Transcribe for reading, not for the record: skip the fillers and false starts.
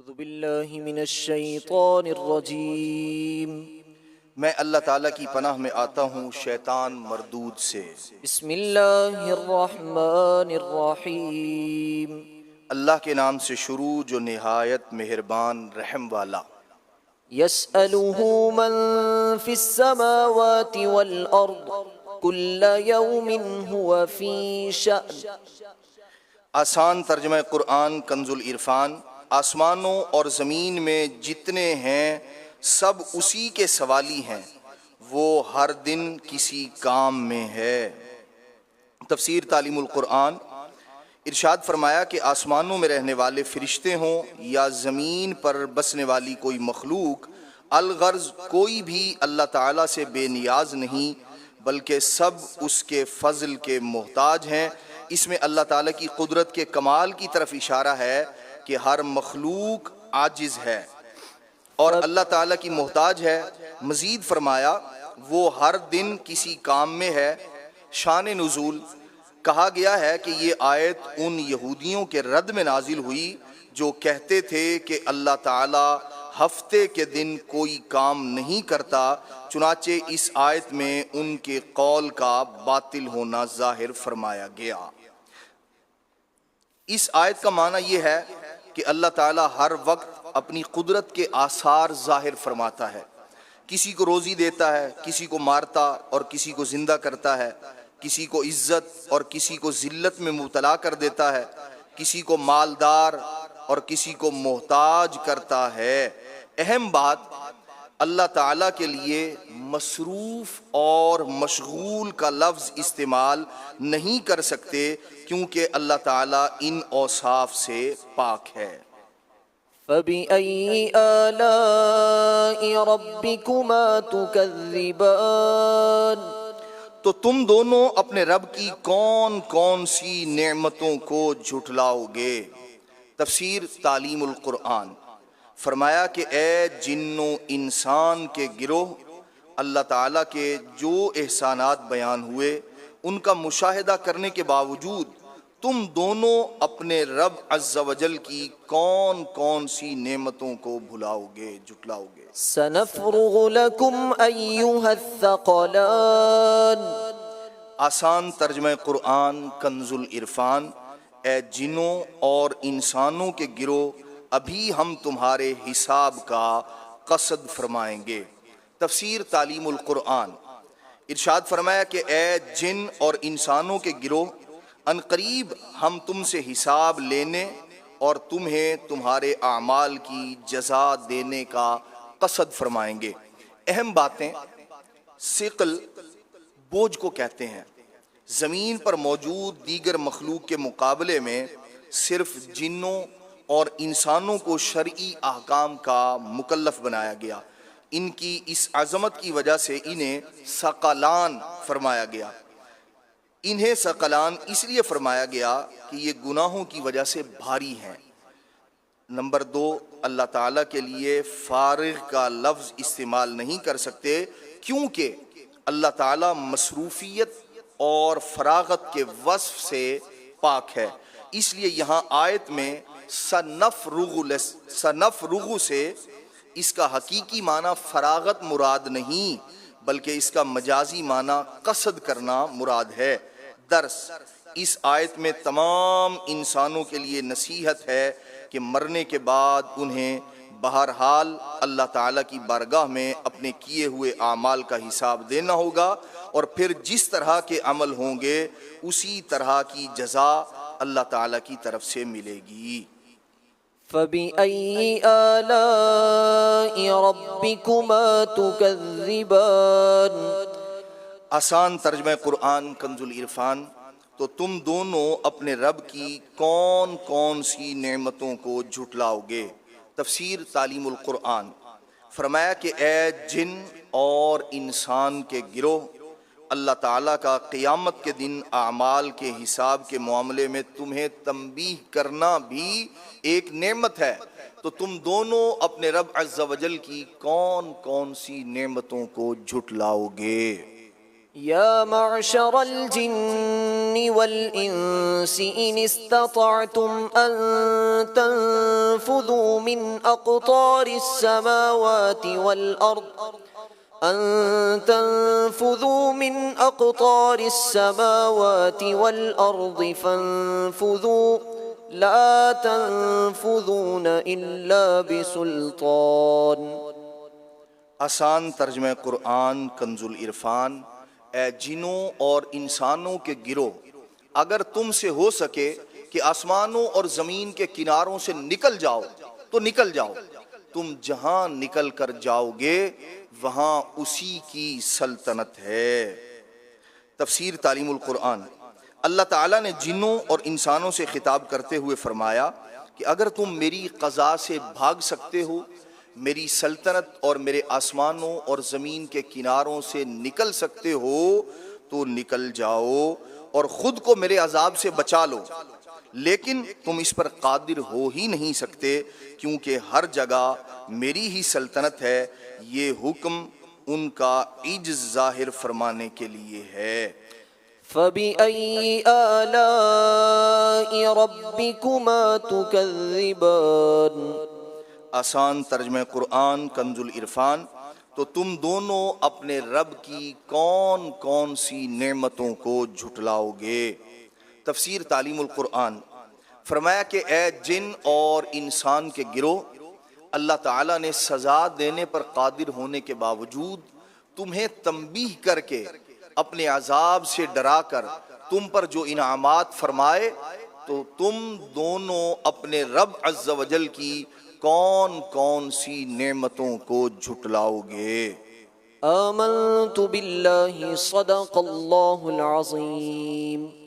اعوذ باللہ من الشیطان الرجیم میں اللہ تعالیٰ کی پناہ میں آتا ہوں شیطان مردود سے۔ بسم اللہ الرحمن الرحیم اللہ کے نام سے شروع جو نہایت مہربان رحم والا۔ یسألہ من فی السماوات والارض کل یوم هو فی شأن۔ آسان ترجمہ قرآن کنز العرفان۔ آسمانوں اور زمین میں جتنے ہیں سب اسی کے سوالی ہیں، وہ ہر دن کسی کام میں ہے۔ تفسیر تعلیم القرآن۔ ارشاد فرمایا کہ آسمانوں میں رہنے والے فرشتے ہوں یا زمین پر بسنے والی کوئی مخلوق، الغرض کوئی بھی اللہ تعالیٰ سے بے نیاز نہیں بلکہ سب اس کے فضل کے محتاج ہیں۔ اس میں اللہ تعالیٰ کی قدرت کے کمال کی طرف اشارہ ہے کہ ہر مخلوق عاجز ہے اور اللہ تعالیٰ کی محتاج ہے۔ مزید فرمایا وہ ہر دن کسی کام میں ہے۔ شان نزول۔ کہا گیا ہے کہ یہ آیت ان یہودیوں کے رد میں نازل ہوئی جو کہتے تھے کہ اللہ تعالیٰ ہفتے کے دن کوئی کام نہیں کرتا، چنانچہ اس آیت میں ان کے قول کا باطل ہونا ظاہر فرمایا گیا۔ اس آیت کا معنی یہ ہے کہ اللہ تعالیٰ ہر وقت اپنی قدرت کے آثار ظاہر فرماتا ہے۔ کسی کو روزی دیتا ہے، کسی کو مارتا اور کسی کو زندہ کرتا ہے، کسی کو عزت اور کسی کو ذلت میں مبتلا کر دیتا ہے، کسی کو مالدار اور کسی کو محتاج کرتا ہے۔ اہم بات، اللہ تعالیٰ کے لیے مصروف اور مشغول کا لفظ استعمال نہیں کر سکتے کیونکہ اللہ تعالیٰ ان اوصاف سے پاک ہے۔ فَبِأَيِّ آلَاءِ رَبِّكُمَا تُكَذِّبَانِ۔ تو تم دونوں اپنے رب کی کون کون سی نعمتوں کو جھٹلاؤ گے؟ تفسیر تعلیم القرآن۔ فرمایا کہ اے جن و انسان کے گروہ، اللہ تعالیٰ کے جو احسانات بیان ہوئے ان کا مشاہدہ کرنے کے باوجود تم دونوں اپنے رب عز و جل کی کون کون سی نعمتوں کو بھلاؤ گے، جھٹلاؤ گے۔ سَنَفْرُغُ لَكُمْ أَيُّهَا الثَّقَلَانِ۔ آسان ترجمہ قرآن کنز العرفان۔ اے جنوں اور انسانوں کے گروہ، ابھی ہم تمہارے حساب کا قصد فرمائیں گے۔ تفسیر تعلیم القرآن۔ ارشاد فرمایا کہ اے جن اور انسانوں کے گروہ، ان قریب ہم تم سے حساب لینے اور تمہیں تمہارے اعمال کی جزا دینے کا قصد فرمائیں گے۔ اہم باتیں۔ ثقل بوجھ کو کہتے ہیں۔ زمین پر موجود دیگر مخلوق کے مقابلے میں صرف جنوں اور انسانوں کو شرعی احکام کا مکلف بنایا گیا۔ ان کی اس عظمت کی وجہ سے انہیں ثقلان فرمایا گیا۔ انہیں ثقلان اس لیے فرمایا گیا کہ یہ گناہوں کی وجہ سے بھاری ہیں۔ نمبر 2، اللہ تعالیٰ کے لیے فارغ کا لفظ استعمال نہیں کر سکتے کیونکہ اللہ تعالیٰ مصروفیت اور فراغت کے وصف سے پاک ہے۔ اس لیے یہاں آیت میں سنفرغ سے اس کا حقیقی معنی فراغت مراد نہیں بلکہ اس کا مجازی معنی قصد کرنا مراد ہے۔ درس، اس آیت میں تمام انسانوں کے لیے نصیحت ہے کہ مرنے کے بعد انہیں بہرحال اللہ تعالیٰ کی بارگاہ میں اپنے کیے ہوئے اعمال کا حساب دینا ہوگا اور پھر جس طرح کے عمل ہوں گے اسی طرح کی جزا اللہ تعالیٰ کی طرف سے ملے گی۔ فَبِأَيِّ آلَاءِ رَبِّكُمَا تُكَذِّبَانِ۔ آسان ترجمہ قرآن کنز العرفان۔ تو تم دونوں اپنے رب کی کون کون سی نعمتوں کو جھٹلاؤ گے؟ تفسیر تعلیم القرآن۔ فرمایا کہ اے جن اور انسان کے گروہ، اللہ تعالیٰ کا قیامت کے دن اعمال کے حساب کے معاملے میں تمہیں تنبیہ کرنا بھی ایک نعمت ہے۔ تو تم دونوں اپنے رب عز و جل کی کون کون سی نعمتوں کو جھٹلاؤ گے؟ یا معشر الجن والإنس إن استطعتم أن تنفذوا من أقطار السماوات والأرض فانفذوا لا تنفذون إلا بسلطان۔ آسان ترجمہ قرآن کنز العرفان۔ اے جنوں اور انسانوں کے گروہ، اگر تم سے ہو سکے کہ آسمانوں اور زمین کے کناروں سے نکل جاؤ تو نکل جاؤ، تم جہاں نکل کر جاؤ گے وہاں اسی کی سلطنت ہے۔ تفسیر تعلیم القرآن۔ اللہ تعالیٰ نے جنوں اور انسانوں سے خطاب کرتے ہوئے فرمایا کہ اگر تم میری قضا سے بھاگ سکتے ہو، میری سلطنت اور میرے آسمانوں اور زمین کے کناروں سے نکل سکتے ہو تو نکل جاؤ اور خود کو میرے عذاب سے بچا لو، لیکن تم اس پر قادر ہو ہی نہیں سکتے کیونکہ ہر جگہ میری ہی سلطنت ہے۔ یہ حکم ان کا عجز ظاہر فرمانے کے لیے ہے۔ فَبِأَيِّ آلَاءِ رَبِّكُمَا تُكَذِّبَانِ۔ آسان ترجمہ قرآن کنز العرفان۔ تو تم دونوں اپنے رب کی کون کون سی نعمتوں کو جھٹلاؤ گے۔ تفسیر تعلیم القرآن۔ فرمایا کہ اے جن اور انسان کے گروہ، اللہ تعالیٰ نے سزا دینے پر قادر ہونے کے باوجود تمہیں تنبیہ کر کے اپنے عذاب سے ڈرا کر تم پر جو انعامات فرمائے، تو تم دونوں اپنے رب عز و جل کی کون کون سی نعمتوں کو جھٹلاؤ گے۔ آمنت باللہ صدق اللہ العظیم۔